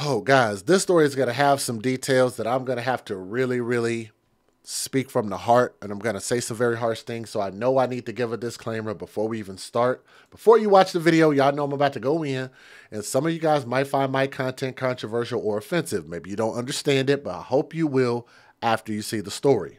Oh, guys, this story is going to have some details that I'm going to have to really speak from the heart, and I'm going to say some very harsh things, so I know I need to give a disclaimer before we even start. Before you watch the video, y'all know I'm about to go in, and some of you guys might find my content controversial or offensive. Maybe you don't understand it, but I hope you will after you see the story.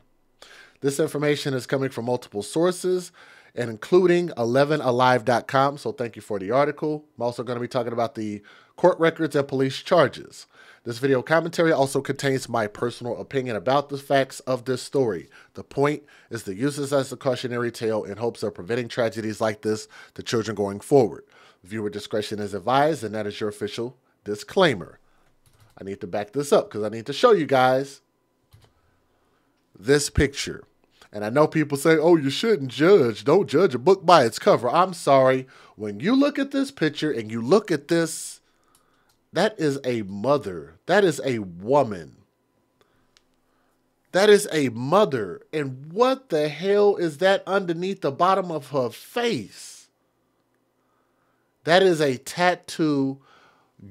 This information is coming from multiple sources, and including 11alive.com, so thank you for the article. I'm also going to be talking about the court records and police charges. This video commentary also contains my personal opinion about the facts of this story. The point is to use this as a cautionary tale in hopes of preventing tragedies like this to children going forward. Viewer discretion is advised, and that is your official disclaimer. I need to back this up because I need to show you guys this picture. And I know people say, oh, you shouldn't judge. Don't judge a book by its cover. I'm sorry. When you look at this picture and you look at this, that is a mother. That is a woman. That is a mother. And what the hell is that underneath the bottom of her face? That is a tattoo.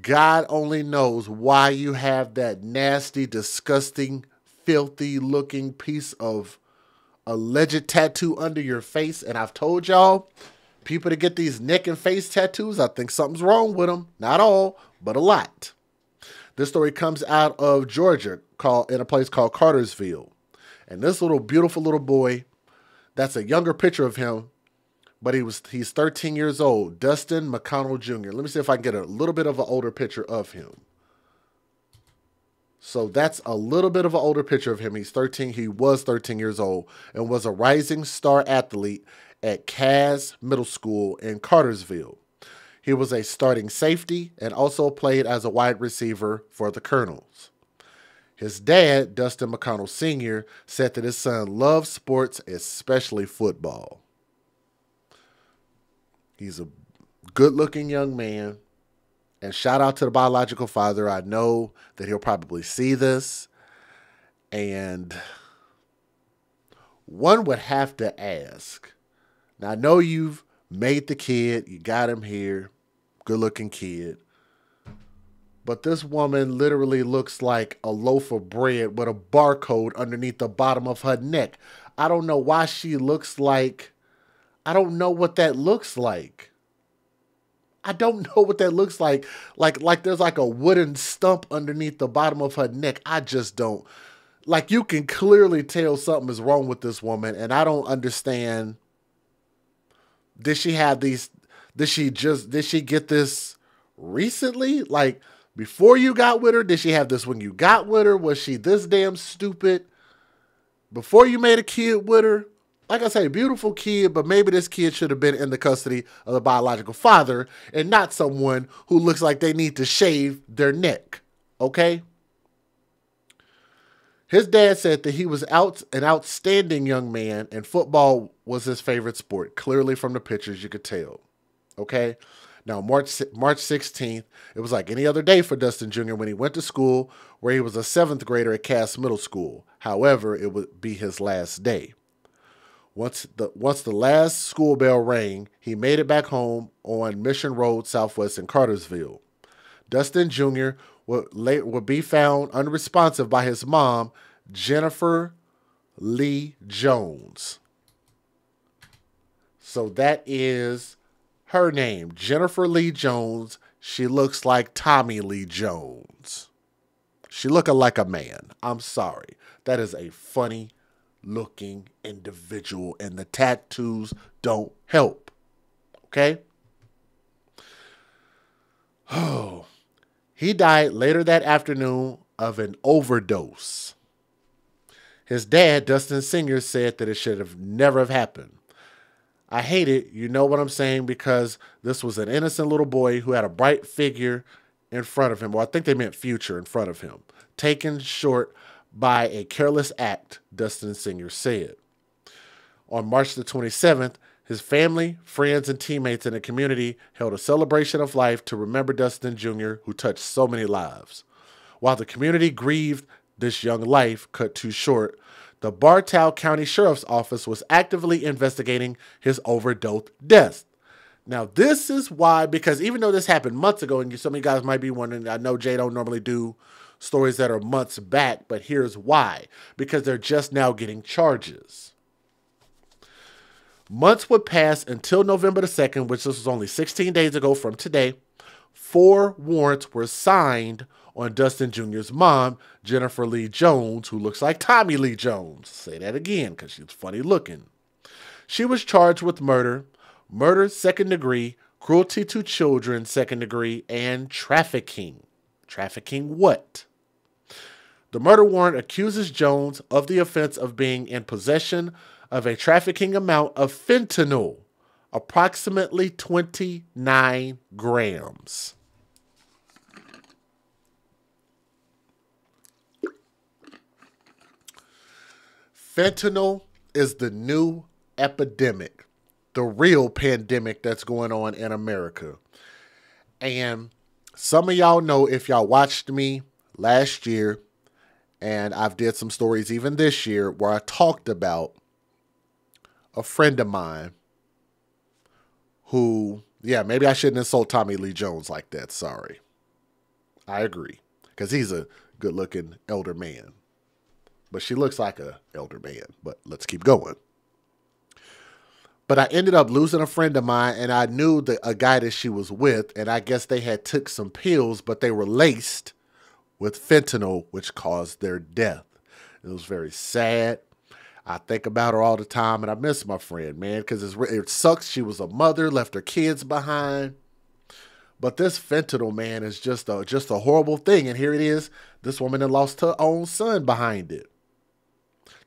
God only knows why you have that nasty, disgusting, filthy looking piece of alleged tattoo under your face. And I've told y'all, people that get these neck and face tattoos, I think something's wrong with them. Not all, but a lot. This story comes out of Georgia, in a place called Cartersville. And this beautiful little boy, that's a younger picture of him, but he's 13 years old, Dustin McConnell Jr. Let me see if I can get a little bit of an older picture of him. So that's a little bit of an older picture of him. He's 13. He was 13 years old and was a rising star athlete at Cass Middle School in Cartersville. He was a starting safety and also played as a wide receiver for the Colonels. His dad, Dustin McConnell Sr., said that his son loves sports, especially football. He's a good-looking young man. And shout out to the biological father. I know that he'll probably see this. And one would have to ask. Now, I know you've made the kid. You got him here. Good-looking kid. But this woman literally looks like a loaf of bread with a barcode underneath the bottom of her neck. I don't know why she looks like... I don't know what that looks like. I don't know what that looks like. Like there's like a wooden stump underneath the bottom of her neck. I just don't. Like, you can clearly tell something is wrong with this woman, and I don't understand. Did she have these? Did she get this recently? Like, before you got with her? Did she have this when you got with her? Was she this damn stupid before you made a kid with her? Like I say, beautiful kid, but maybe this kid should have been in the custody of the biological father and not someone who looks like they need to shave their neck, okay? His dad said that he was an outstanding young man and football was his favorite sport. Clearly from the pictures you could tell, okay? Now, March 16th, it was like any other day for Dustin Jr. when he went to school where he was a 7th grader at Cass Middle School. However, it would be his last day. Once the last school bell rang, he made it back home on Mission Road Southwest in Cartersville. Dustin Jr. would be found unresponsive by his mom, Jennifer Lee Jones. So that is her name, Jennifer Lee Jones. She looks like Tommy Lee Jones. She looking like a man. I'm sorry. That is a funny looking individual, and the tattoos don't help. Okay? Oh, he died later that afternoon of an overdose. His dad, Dustin Sr., said that it should have never have happened. I hate it, you know what I'm saying, because this was an innocent little boy who had a bright figure in front of him. Well, I think they meant future in front of him. Taken short by a careless act, Dustin Sr. said. On March the 27th, his family, friends, and teammates in the community held a celebration of life to remember Dustin Jr., who touched so many lives. While the community grieved this young life cut too short, the Bartow County Sheriff's Office was actively investigating his overdose death. Now, this is why, because even though this happened months ago, and some of you guys might be wondering, I know Jay don't normally do stories that are months back, but here's why. Because they're just now getting charges. Months would pass until November the 2nd, which this was only 16 days ago from today. 4 warrants were signed on Dustin Jr.'s mom, Jennifer Lee Jones, who looks like Tommy Lee Jones. Say that again, because she's funny looking. She was charged with murder, murder second degree, cruelty to children second degree, and trafficking. Trafficking what? The murder warrant accuses Jones of the offense of being in possession of a trafficking amount of fentanyl, approximately 29 grams. Fentanyl is the new epidemic, the real pandemic that's going on in America. And some of y'all know, if y'all watched me last year, and I've did some stories even this year where I talked about a friend of mine who, yeah, maybe I shouldn't insult Tommy Lee Jones like that. Sorry. I agree. Because he's a good-looking elder man. But she looks like an elder man. But let's keep going. But I ended up losing a friend of mine, and I knew a guy that she was with, and I guess they had took some pills, but they were laced with fentanyl, which caused their death. It was very sad. I think about her all the time, and I miss my friend, man, because it sucks. She was a mother, left her kids behind. But this fentanyl, man, is just a horrible thing. And here it is. This woman had lost her own son behind it.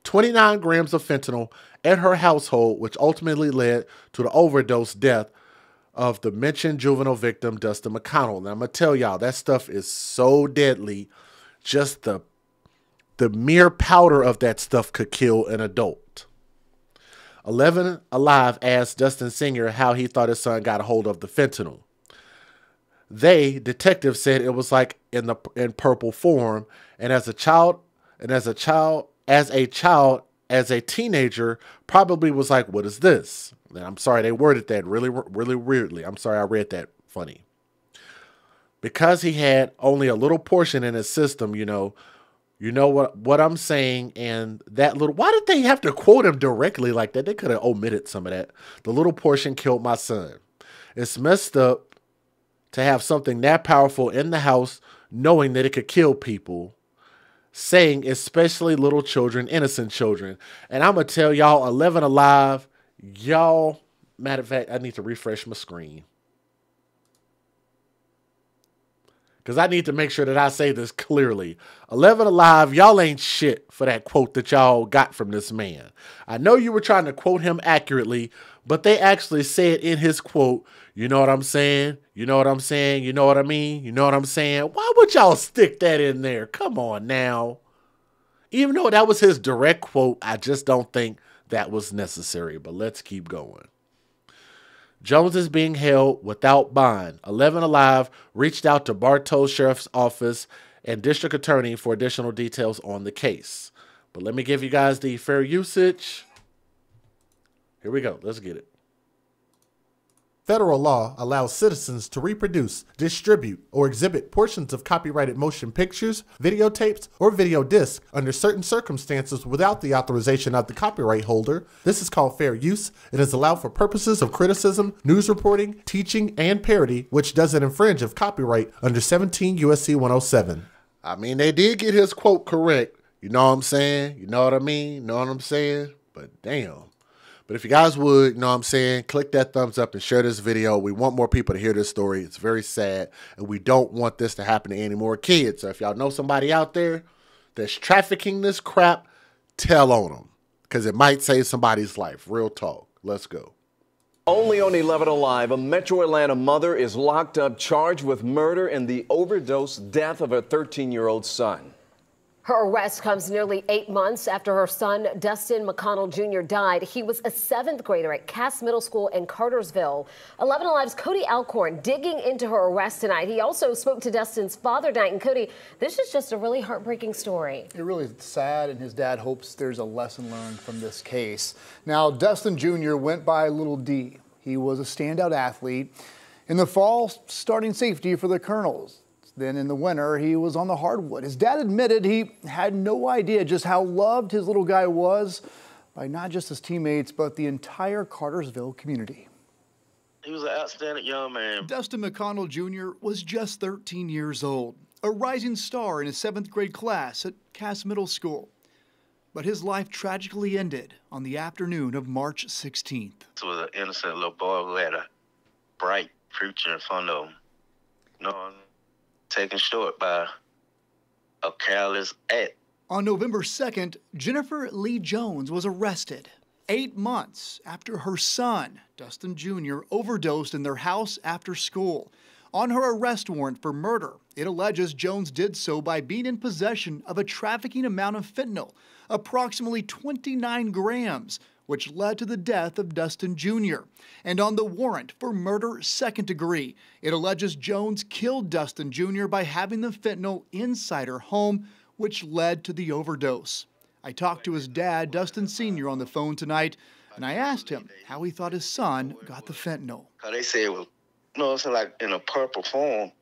29 grams of fentanyl at her household, which ultimately led to the overdose death of the mentioned juvenile victim, Dustin McConnell. Now, I'm going to tell y'all, that stuff is so deadly. Just the mere powder of that stuff could kill an adult. 11 Alive asked Dustin Sr. how he thought his son got a hold of the fentanyl. Detectives said it was like in purple form, and as a teenager, probably was like, what is this? And I'm sorry, they worded that really, really weirdly. I'm sorry I read that funny. Because he had only a little portion in his system, you know what I'm saying, and that little, why did they have to quote him directly like that? They could have omitted some of that. The little portion killed my son. It's messed up to have something that powerful in the house, knowing that it could kill people, saying especially little children, innocent children. And I'm going to tell y'all, 11 Alive, y'all, matter of fact, I need to refresh my screen. Because I need to make sure that I say this clearly. 11 Alive, y'all ain't shit for that quote that y'all got from this man. I know you were trying to quote him accurately, but they actually said in his quote, you know what I'm saying? You know what I'm saying? You know what I mean? You know what I'm saying? Why would y'all stick that in there? Come on now. Even though that was his direct quote, I just don't think that was necessary. But let's keep going. Jones is being held without bond. 11 Alive reached out to Bartow Sheriff's Office and District Attorney for additional details on the case. But let me give you guys the fair usage. Here we go. Let's get it. Federal law allows citizens to reproduce, distribute, or exhibit portions of copyrighted motion pictures, videotapes, or video discs under certain circumstances without the authorization of the copyright holder. This is called fair use. It is allowed for purposes of criticism, news reporting, teaching, and parody, which doesn't infringe of copyright under 17 U.S.C. 107. I mean, they did get his quote correct. You know what I'm saying? You know what I mean? You know what I'm saying? But damn. But if you guys would, you know what I'm saying, click that thumbs up and share this video. We want more people to hear this story. It's very sad, and we don't want this to happen to any more kids. So if y'all know somebody out there that's trafficking this crap, tell on them, because it might save somebody's life. Real talk. Let's go. Only on 11 Alive, a Metro Atlanta mother is locked up, charged with murder and the overdose death of her 13-year-old son. Her arrest comes nearly 8 months after her son, Dustin McConnell Jr., died. He was a 7th grader at Cass Middle School in Cartersville. 11 Alive's Cody Alcorn digging into her arrest tonight. He also spoke to Dustin's father tonight. And Cody, this is just a really heartbreaking story. It really is sad, and his dad hopes there's a lesson learned from this case. Now, Dustin Jr. went by Little D. He was a standout athlete. In the fall, starting safety for the Colonels. Then in the winter, he was on the hardwood. His dad admitted he had no idea just how loved his little guy was by not just his teammates, but the entire Cartersville community. He was an outstanding young man. Dustin McConnell Jr. was just 13 years old, a rising star in his 7th grade class at Cass Middle School. But his life tragically ended on the afternoon of March 16th. This was an innocent little boy who had a bright future in front of him. Taken short by a careless act. On November 2nd, Jennifer Lee Jones was arrested 8 months after her son, Dustin Jr., overdosed in their house after school. On her arrest warrant for murder, it alleges Jones did so by being in possession of a trafficking amount of fentanyl, approximately 29 grams, which led to the death of Dustin Jr. And on the warrant for murder second degree, it alleges Jones killed Dustin Jr. by having the fentanyl inside her home, which led to the overdose. I talked to his dad, Dustin Sr., on the phone tonight, and I asked him how he thought his son got the fentanyl. They say it was, it's like in a purple form.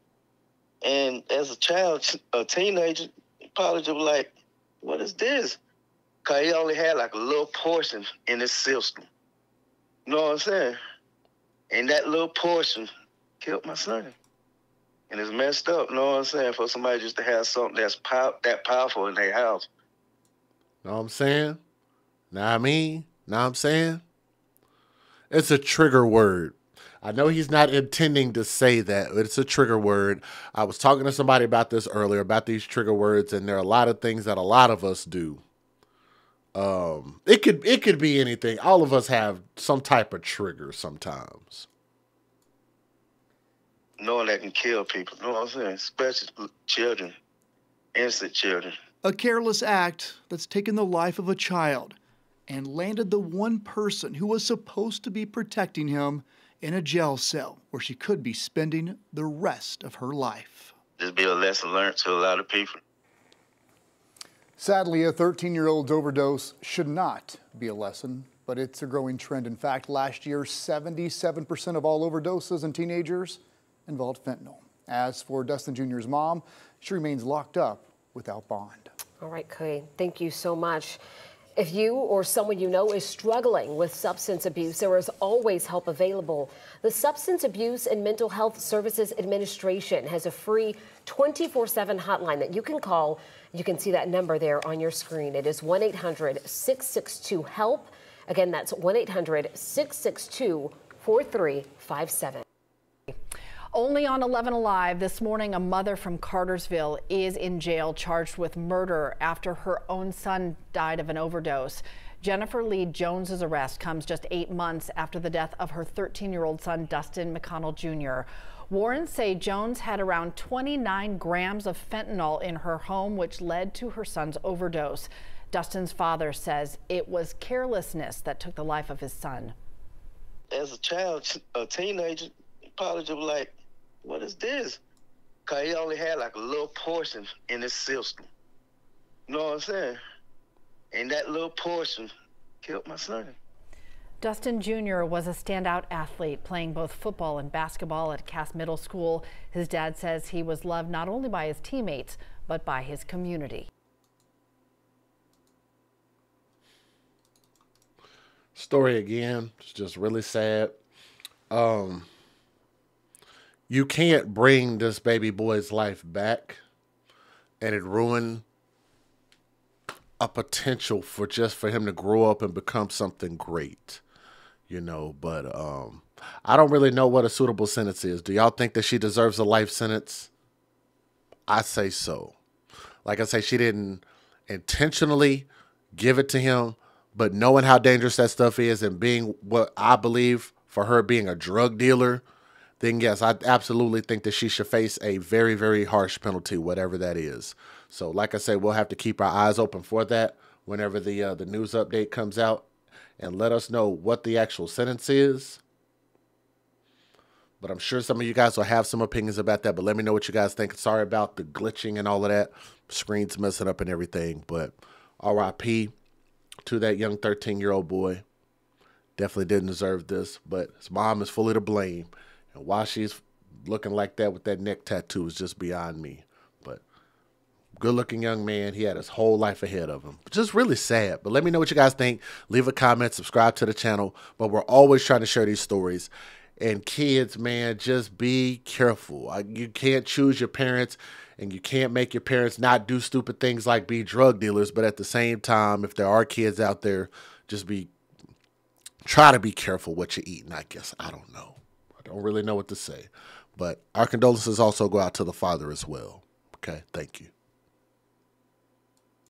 And as a child, a teenager, he probably just was like, what is this? Because he only had like a little portion in his system. You know what I'm saying? And that little portion killed my son. And it's messed up, you know what I'm saying, for somebody just to have something that's that powerful in their house. Know what I'm saying? Know what I'm saying? It's a trigger word. I know he's not intending to say that, but it's a trigger word. I was talking to somebody about this earlier, about these trigger words, and there are a lot of things that a lot of us do. It could be anything. All of us have some type of trigger sometimes. Knowing that can kill people, you know what I'm saying? Especially children, innocent children. A careless act that's taken the life of a child and landed the one person who was supposed to be protecting him in a jail cell where she could be spending the rest of her life. Just be a lesson learned to a lot of people. Sadly, a 13-year-old's overdose should not be a lesson, but it's a growing trend. In fact, last year, 77% of all overdoses in teenagers involved fentanyl. As for Dustin Jr.'s mom, she remains locked up without bond. All right, Kay, thank you so much. If you or someone you know is struggling with substance abuse, there is always help available. The Substance Abuse and Mental Health Services Administration has a free 24/7 hotline that you can call. You can see that number there on your screen. It is 1-800-662-HELP. Again, that's 1-800-662-4357. Only on 11 Alive this morning, a mother from Cartersville is in jail charged with murder after her own son died of an overdose. Jennifer Lee Jones's arrest comes just 8 months after the death of her 13-year-old son, Dustin McConnell Jr. Warrants say Jones had around 29 grams of fentanyl in her home, which led to her son's overdose. Dustin's father says it was carelessness that took the life of his son. As a child, a teenager, he probably just was like, what is this? Because he only had like a little portion in his system. You know what I'm saying? And that little portion killed my son. Dustin Jr. was a standout athlete, playing both football and basketball at Cass Middle School. His dad says he was loved not only by his teammates, but by his community. Story again, it's just really sad. You can't bring this baby boy's life back, and it ruined a potential for him to grow up and become something great, you know. But I don't really know what a suitable sentence is. Do y'all think that she deserves a life sentence? I say so. Like I say, she didn't intentionally give it to him, but knowing how dangerous that stuff is and being what I believe for her being a drug dealer, then yes, I absolutely think that she should face a very, very harsh penalty, whatever that is. So like I said, we'll have to keep our eyes open for that whenever the news update comes out, and let us know what the actual sentence is. But I'm sure some of you guys will have some opinions about that, but let me know what you guys think. Sorry about the glitching and all of that. Screen's messing up and everything, but RIP to that young 13-year-old boy. Definitely didn't deserve this, but his mom is fully to blame. And why she's looking like that with that neck tattoo is just beyond me. But good-looking young man. He had his whole life ahead of him. Just really sad. But let me know what you guys think. Leave a comment. Subscribe to the channel. But we're always trying to share these stories. And kids, man, just be careful. You can't choose your parents, and you can't make your parents not do stupid things like be drug dealers. But at the same time, if there are kids out there, just try to be careful what you're eating, I guess. I don't know. I don't really know what to say. But our condolences also go out to the father as well. Okay, thank you.